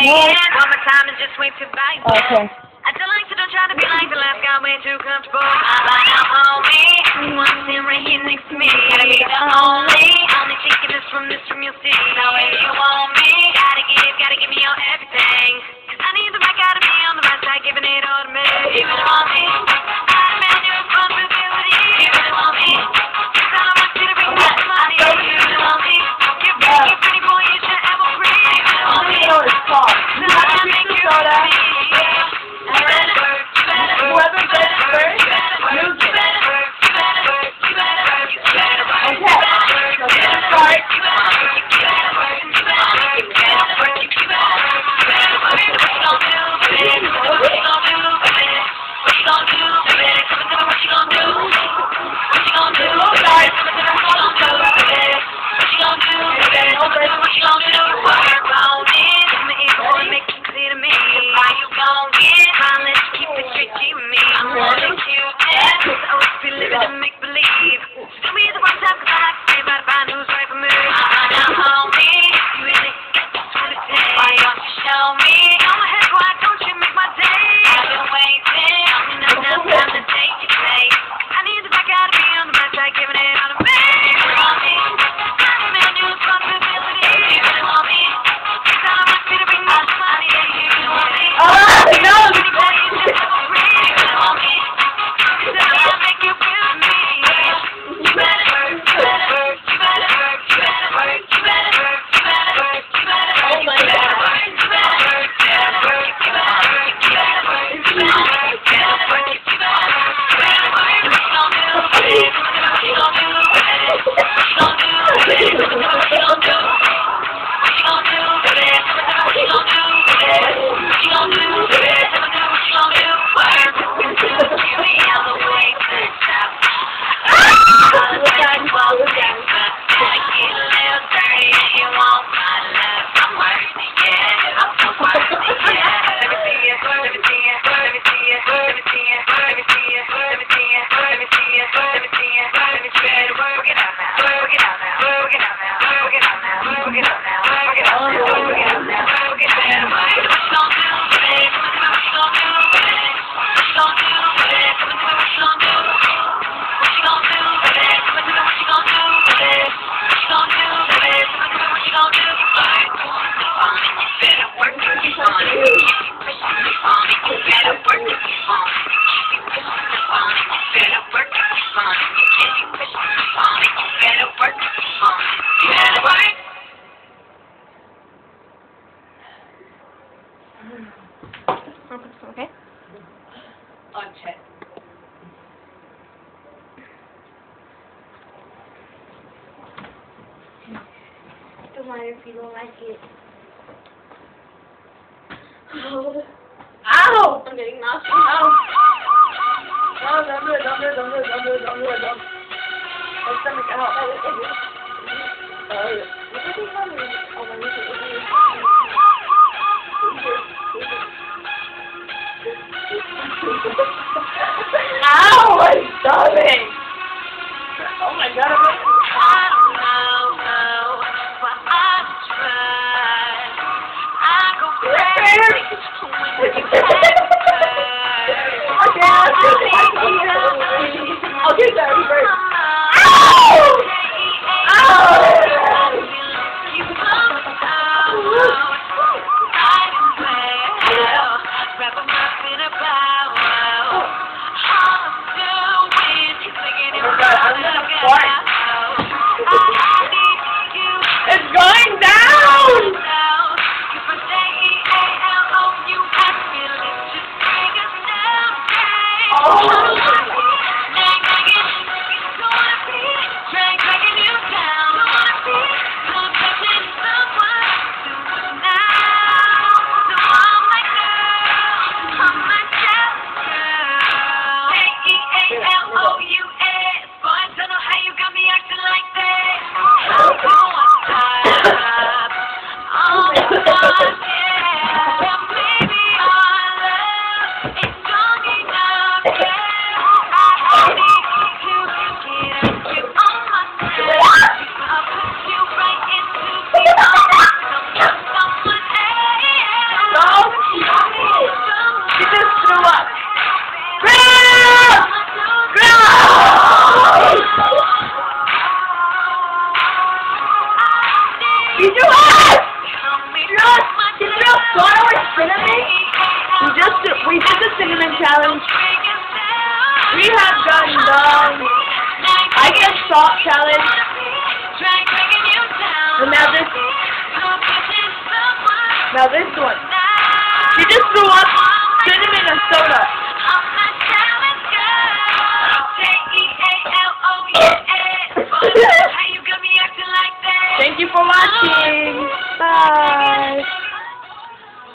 saying. One more time and just wait to bite. Okay. I tell like to don't try to be like the left got way too comfortable. I'm now homie. One sitting right here next to me. Gotta be the only chick in this room you'll see. Now if you want me, gotta give me your everything. Cause I need the right guy to be on the right side, giving it all to me. You really want me? I demand your responsibility. You really want me? Cause I don't want you to bring that money. You really want me? You're pretty boy, you should ever free. You really want me? I make you me. Whoever gets first, loses. Okay. Uncheck. Don't mind if you don't like it. Oh. Ow! I'm getting nauseous. Ow! No, don't do it. My stomach out. Ow! My stomach! Oh my god, I'm like... Okay, sorry, first. Ow! Ow! It's going down! Did you ask? Did you have soda with cinnamon? We did the cinnamon challenge. We have done the I guess salt challenge. And now this one. She just threw up cinnamon and soda.